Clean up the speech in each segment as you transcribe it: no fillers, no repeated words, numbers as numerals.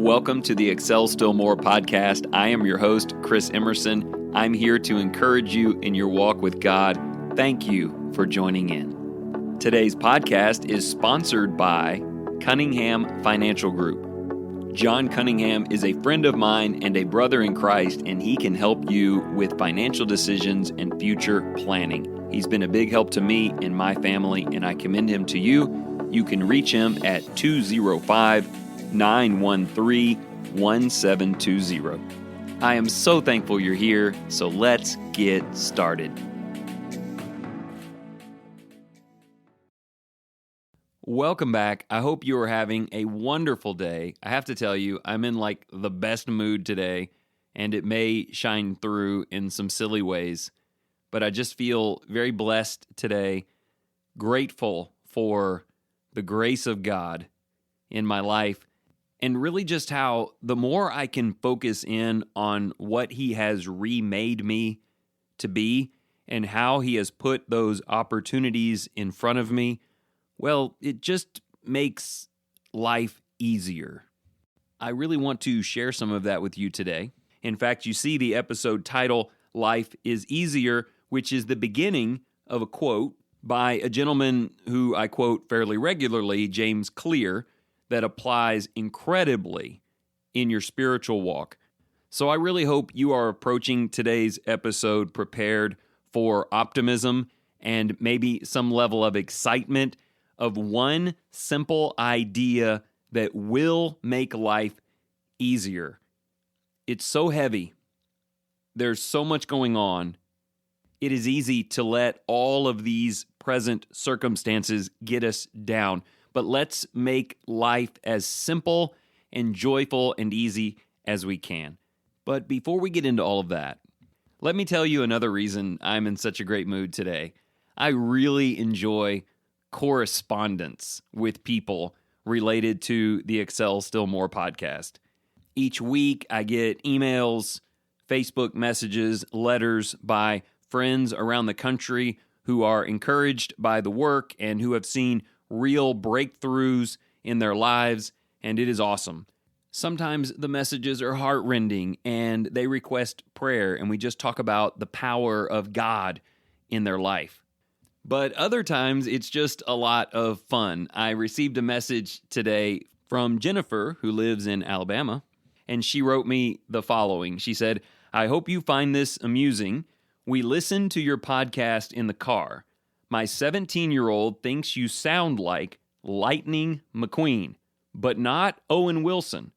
Welcome to the Excel Still More podcast. I am your host, Chris Emerson. I'm here to encourage you in your walk with God. Thank you for joining in. Today's podcast is sponsored by Cunningham Financial Group. John Cunningham is a friend of mine and a brother in Christ, and he can help you with financial decisions and future planning. He's been a big help to me and my family, and I commend him to you. You can reach him at 205-913-1720. I am so thankful you're here, so let's get started. Welcome back. I hope you are having a wonderful day. I have to tell you, I'm in like the best mood today, and it may shine through in some silly ways, but I just feel very blessed today, grateful for the grace of God in my life, and really just how the more I can focus in on what He has remade me to be and how He has put those opportunities in front of me, well, it just makes life easier. I really want to share some of that with you today. In fact, you see the episode title, Life is Easier, which is the beginning of a quote by a gentleman who I quote fairly regularly, James Clear, that applies incredibly in your spiritual walk. So I really hope you are approaching today's episode prepared for optimism and maybe some level of excitement of one simple idea that will make life easier. It's so heavy. There's so much going on. It is easy to let all of these present circumstances get us down. But let's make life as simple and joyful and easy as we can. But before we get into all of that, let me tell you another reason I'm in such a great mood today. I really enjoy correspondence with people related to the Excel Still More podcast. Each week I get emails, Facebook messages, letters by friends around the country who are encouraged by the work and who have seen real breakthroughs in their lives, and it is awesome. Sometimes the messages are heartrending and they request prayer, and we just talk about the power of God in their life. But other times it's just a lot of fun. I received a message today from Jennifer, who lives in Alabama, and she wrote me the following. She said, "I hope you find this amusing. We listen to your podcast in the car. My 17-year-old thinks you sound like Lightning McQueen, but not Owen Wilson.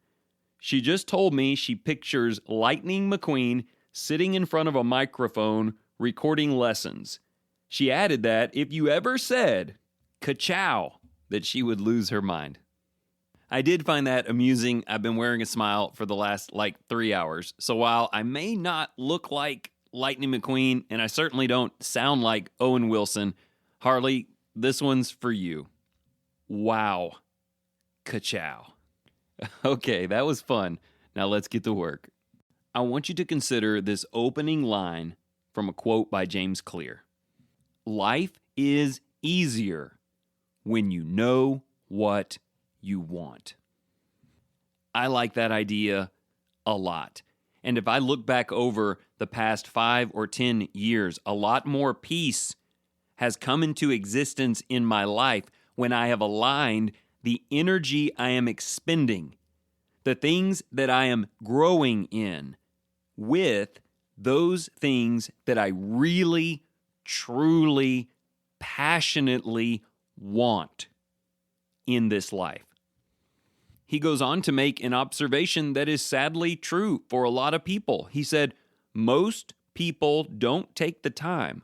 She just told me she pictures Lightning McQueen sitting in front of a microphone recording lessons. She added that if you ever said, ka-chow, that she would lose her mind." I did find that amusing. I've been wearing a smile for the last 3 hours. So while I may not look like Lightning McQueen, and I certainly don't sound like Owen Wilson, Harley, this one's for you. Wow. Ka-chow. Okay, that was fun. Now let's get to work. I want you to consider this opening line from a quote by James Clear. Life is easier when you know what you want. I like that idea a lot. And if I look back over the past 5 or 10 years, a lot more peace has come into existence in my life when I have aligned the energy I am expending, the things that I am growing in, with those things that I really, truly, passionately want in this life. He goes on to make an observation that is sadly true for a lot of people. He said, most people don't take the time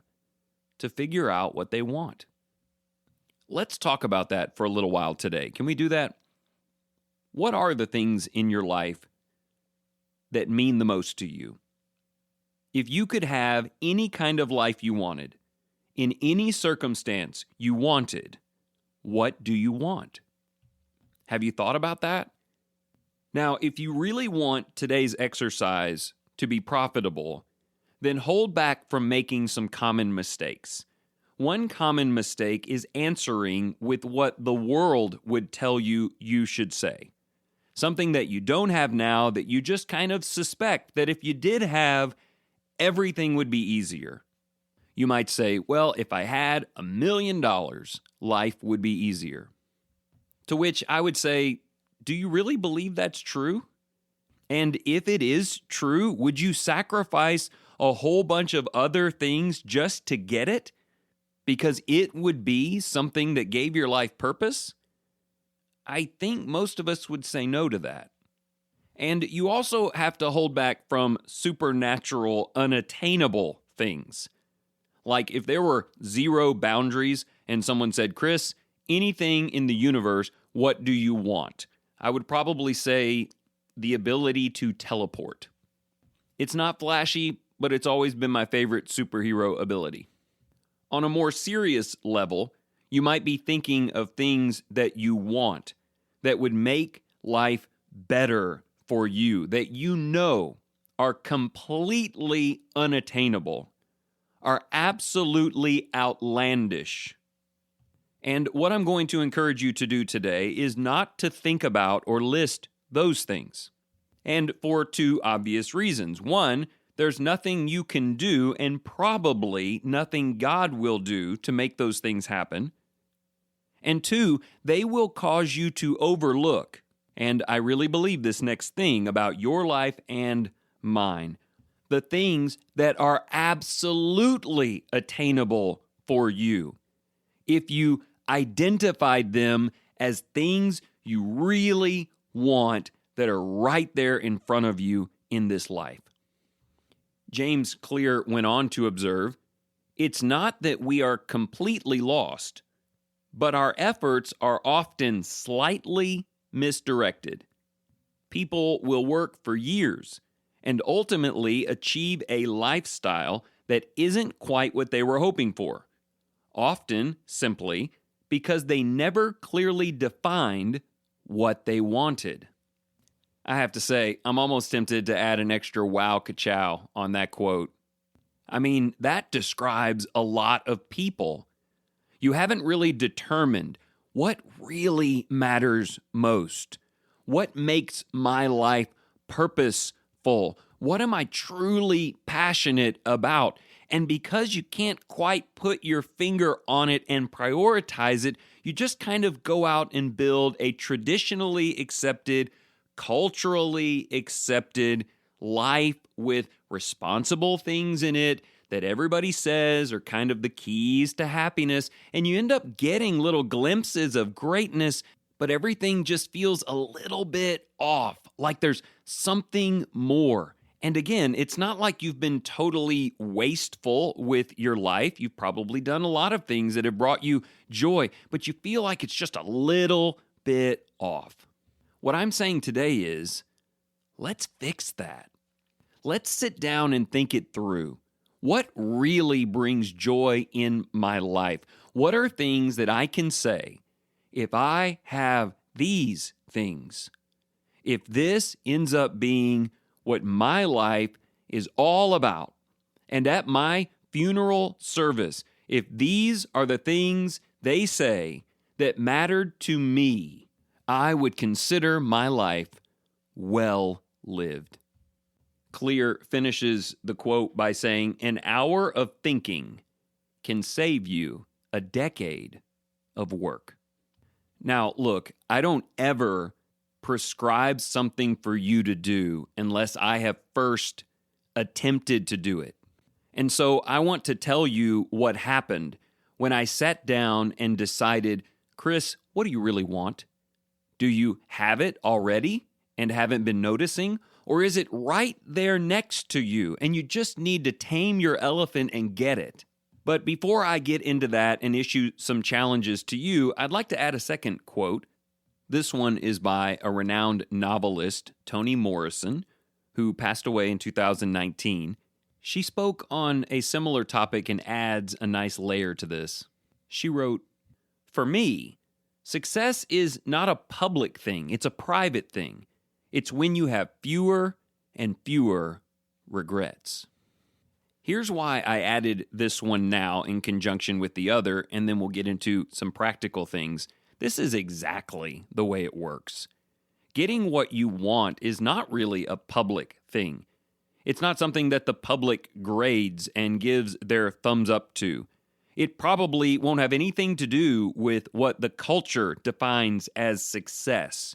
to figure out what they want. Let's talk about that for a little while today. Can we do that? What are the things in your life that mean the most to you? If you could have any kind of life you wanted, in any circumstance you wanted, what do you want? Have you thought about that? Now, if you really want today's exercise to be profitable, then hold back from making some common mistakes. One common mistake is answering with what the world would tell you you should say. Something that you don't have now that you just kind of suspect that if you did have, everything would be easier. You might say, well, if I had $1 million, life would be easier. To which I would say, do you really believe that's true? And if it is true, would you sacrifice a whole bunch of other things just to get it? Because it would be something that gave your life purpose? I think most of us would say no to that. And you also have to hold back from supernatural, unattainable things. Like if there were zero boundaries and someone said, Chris, anything in the universe, what do you want? I would probably say the ability to teleport. It's not flashy, but it's always been my favorite superhero ability. On a more serious level, you might be thinking of things that you want that would make life better for you, that you know are completely unattainable, are absolutely outlandish. And what I'm going to encourage you to do today is not to think about or list those things. And for two obvious reasons. One, there's nothing you can do and probably nothing God will do to make those things happen. And two, they will cause you to overlook, and I really believe this next thing about your life and mine, the things that are absolutely attainable for you. If you identified them as things you really want that are right there in front of you in this life. James Clear went on to observe, it's not that we are completely lost, but our efforts are often slightly misdirected. People will work for years and ultimately achieve a lifestyle that isn't quite what they were hoping for, often simply because they never clearly defined what they wanted. I have to say, I'm almost tempted to add an extra wow ka-chow on that quote. I mean, that describes a lot of people. You haven't really determined what really matters most. What makes my life purposeful? What am I truly passionate about? And because you can't quite put your finger on it and prioritize it, you just kind of go out and build a traditionally accepted, culturally accepted life with responsible things in it that everybody says are kind of the keys to happiness, and you end up getting little glimpses of greatness, but everything just feels a little bit off, like there's something more. And again, it's not like you've been totally wasteful with your life. You've probably done a lot of things that have brought you joy, but you feel like it's just a little bit off. What I'm saying today is, let's fix that. Let's sit down and think it through. What really brings joy in my life? What are things that I can say, if I have these things, if this ends up being what my life is all about, and at my funeral service, if these are the things they say that mattered to me, I would consider my life well lived. Clear finishes the quote by saying, an hour of thinking can save you a decade of work. Now, look, I don't ever prescribe something for you to do unless I have first attempted to do it. And so I want to tell you what happened when I sat down and decided, Chris, what do you really want? Do you have it already and haven't been noticing? Or is it right there next to you and you just need to tame your elephant and get it? But before I get into that and issue some challenges to you, I'd like to add a second quote. This one is by a renowned novelist, Toni Morrison, who passed away in 2019. She spoke on a similar topic and adds a nice layer to this. She wrote, "For me, success is not a public thing, it's a private thing. It's when you have fewer and fewer regrets." Here's why I added this one now in conjunction with the other, and then we'll get into some practical things. This is exactly the way it works. getting what you want is not really a public thing. It's not something that the public grades and gives their thumbs up to. It probably won't have anything to do with what the culture defines as success.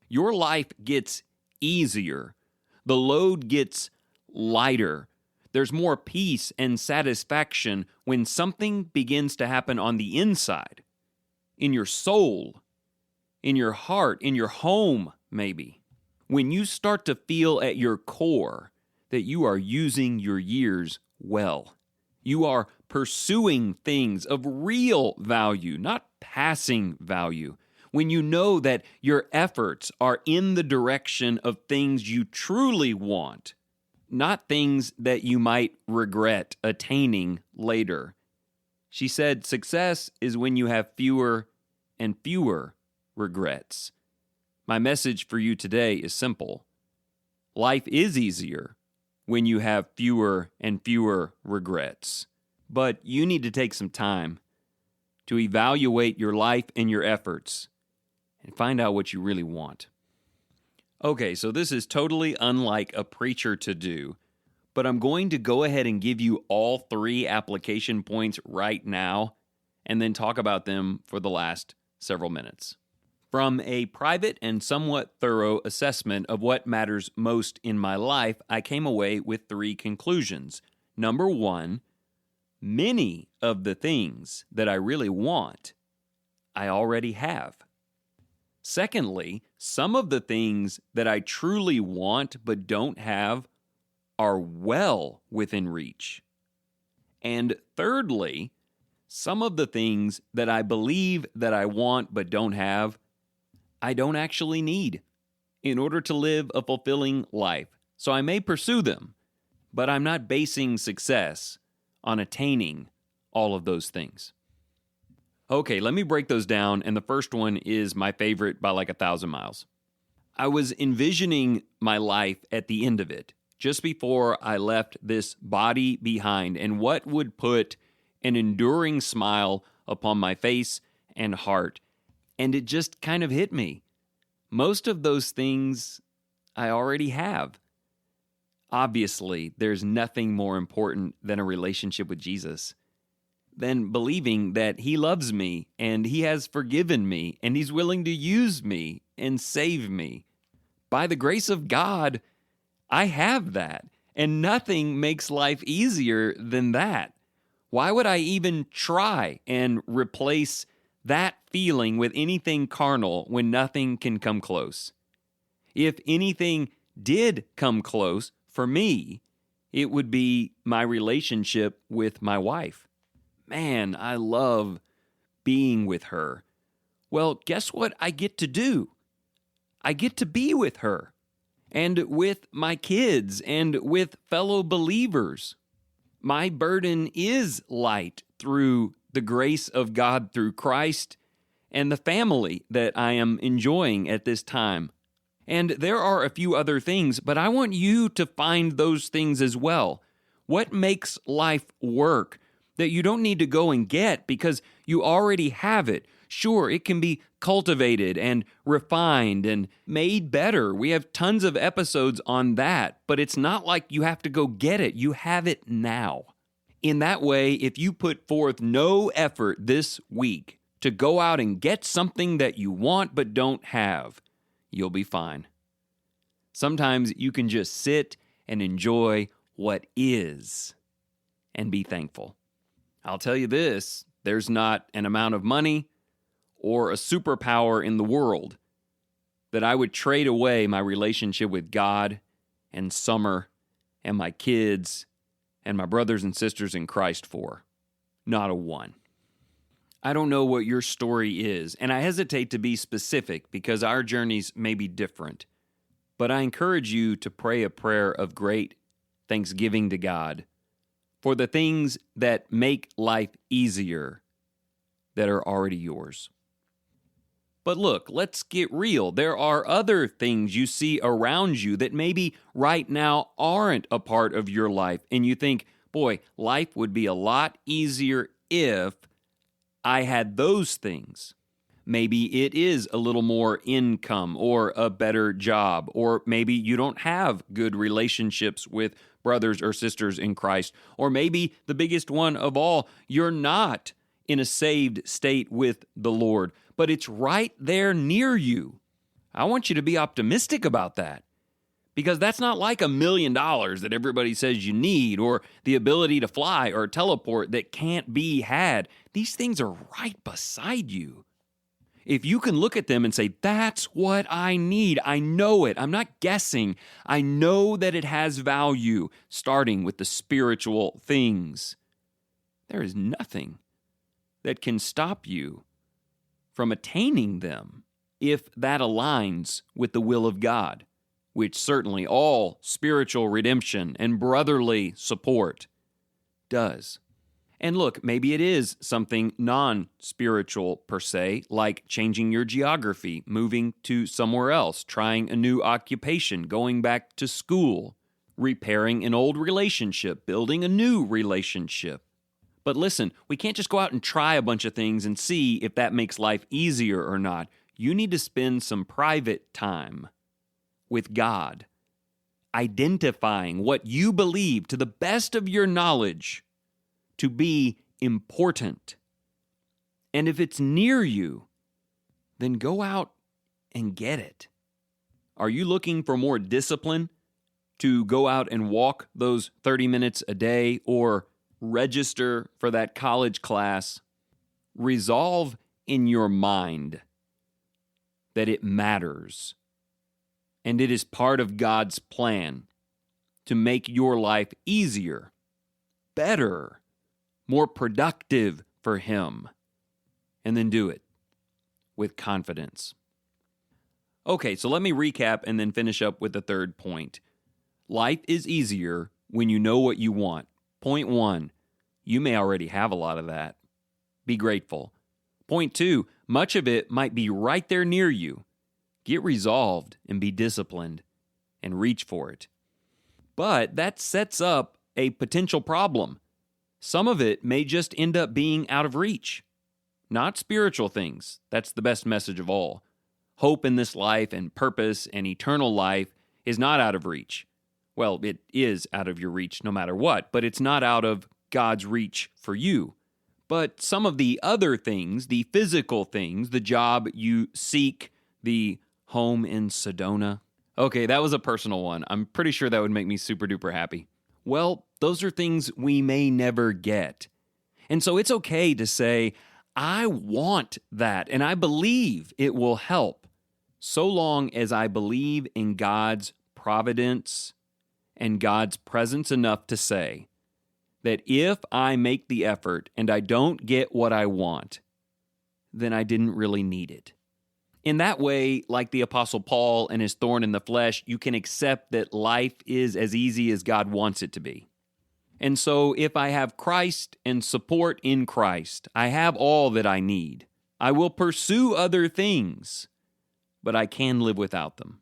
Your life gets easier. The load gets lighter. There's more peace and satisfaction when something begins to happen on the inside, in your soul, in your heart, in your home, maybe. When you start to feel at your core that you are using your years well. You are pursuing things of real value, not passing value. When you know that your efforts are in the direction of things you truly want, not things that you might regret attaining later. She said, success is when you have fewer and fewer regrets. My message for you today is simple. Life is easier when you have fewer and fewer regrets. But you need to take some time to evaluate your life and your efforts and find out what you really want. Okay, so this is totally unlike a preacher to do, but I'm going to go ahead and give you all 3 application points right now and then talk about them for the last several minutes. From a private and somewhat thorough assessment of what matters most in my life, I came away with 3 conclusions. Number 1, many of the things that I really want, I already have. Secondly, some of the things that I truly want but don't have are well within reach. And thirdly, some of the things that I believe that I want but don't have, I don't actually need in order to live a fulfilling life. So I may pursue them, but I'm not basing success on attaining all of those things. Okay, let me break those down, and the first one is my favorite by like 1,000 miles. I was envisioning my life at the end of it, just before I left this body behind, and what would put an enduring smile upon my face and heart. And it just kind of hit me. Most of those things I already have. Obviously, there's nothing more important than a relationship with Jesus, than believing that He loves me and He has forgiven me and He's willing to use me and save me. By the grace of God, I have that, and nothing makes life easier than that. Why would I even try and replace that feeling with anything carnal when nothing can come close? If anything did come close, for me, it would be my relationship with my wife. Man, I love being with her. Well, guess what I get to do? I get to be with her and with my kids and with fellow believers. My burden is light through the grace of God through Christ and the family that I am enjoying at this time. And there are a few other things, but I want you to find those things as well. What makes life work that you don't need to go and get because you already have it? Sure, it can be cultivated and refined and made better. We have tons of episodes on that, but it's not like you have to go get it. You have it now. In that way, if you put forth no effort this week to go out and get something that you want but don't have, you'll be fine. Sometimes you can just sit and enjoy what is and be thankful. I'll tell you this, there's not an amount of money or a superpower in the world that I would trade away my relationship with God and Summer and my kids and my brothers and sisters in Christ for. Not a one. I don't know what your story is, and I hesitate to be specific because our journeys may be different. But I encourage you to pray a prayer of great thanksgiving to God for the things that make life easier that are already yours. But look, let's get real. There are other things you see around you that maybe right now aren't a part of your life, and you think, boy, life would be a lot easier if I had those things. Maybe it is a little more income or a better job, or maybe you don't have good relationships with brothers or sisters in Christ, or maybe the biggest one of all, you're not in a saved state with the Lord, but it's right there near you. I want you to be optimistic about that, because that's not like $1 million that everybody says you need, or the ability to fly or teleport that can't be had. These things are right beside you. If you can look at them and say, that's what I need, I know it, I'm not guessing, I know that it has value, starting with the spiritual things, there is nothing that can stop you from attaining them if that aligns with the will of God, which certainly all spiritual redemption and brotherly support does. And look, maybe it is something non-spiritual per se, like changing your geography, moving to somewhere else, trying a new occupation, going back to school, repairing an old relationship, building a new relationship. But listen, we can't just go out and try a bunch of things and see if that makes life easier or not. You need to spend some private time with God, identifying what you believe to the best of your knowledge to be important. And if it's near you, then go out and get it. Are you looking for more discipline to go out and walk those 30 minutes a day or register for that college class? Resolve in your mind that it matters, and it is part of God's plan to make your life easier, better, more productive for Him, and then do it with confidence. Okay, so let me recap and then finish up with the third point. Life is easier when you know what you want. Point 1, you may already have a lot of that. Be grateful. Point 2, much of it might be right there near you. Get resolved and be disciplined and reach for it. But that sets up a potential problem. Some of it may just end up being out of reach. Not spiritual things. That's the best message of all. Hope in this life and purpose and eternal life is not out of reach. Well, it is out of your reach no matter what, but it's not out of God's reach for you. But some of the other things, the physical things, the job you seek, the home in Sedona. Okay, that was a personal one. I'm pretty sure that would make me super duper happy. Well, those are things we may never get. And so it's okay to say, I want that, and I believe it will help, so long as I believe in God's providence and God's presence enough to say that if I make the effort and I don't get what I want, then I didn't really need it. In that way, like the Apostle Paul and his thorn in the flesh, you can accept that life is as easy as God wants it to be. And so if I have Christ and support in Christ, I have all that I need. I will pursue other things, but I can live without them.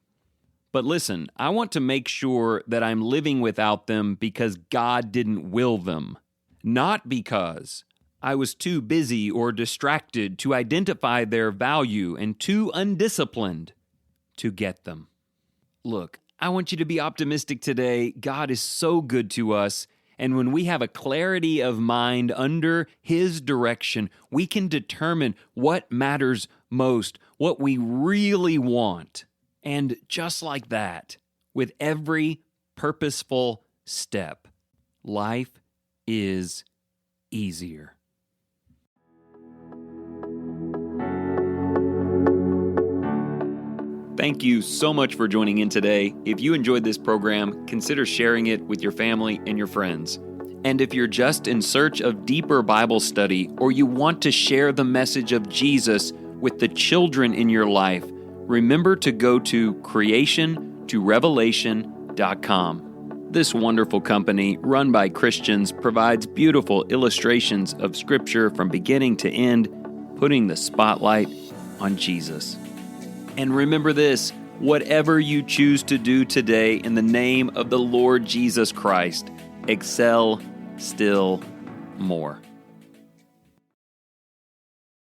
But listen, I want to make sure that I'm living without them because God didn't will them, not because I was too busy or distracted to identify their value and too undisciplined to get them. Look, I want you to be optimistic today. God is so good to us, and when we have a clarity of mind under His direction, we can determine what matters most, what we really want. And just like that, with every purposeful step, life is easier. Thank you so much for joining in today. If you enjoyed this program, consider sharing it with your family and your friends. And if you're just in search of deeper Bible study, or you want to share the message of Jesus with the children in your life, remember to go to creationtorevelation.com. This wonderful company, run by Christians, provides beautiful illustrations of Scripture from beginning to end, putting the spotlight on Jesus. And remember this, whatever you choose to do today in the name of the Lord Jesus Christ, excel still more.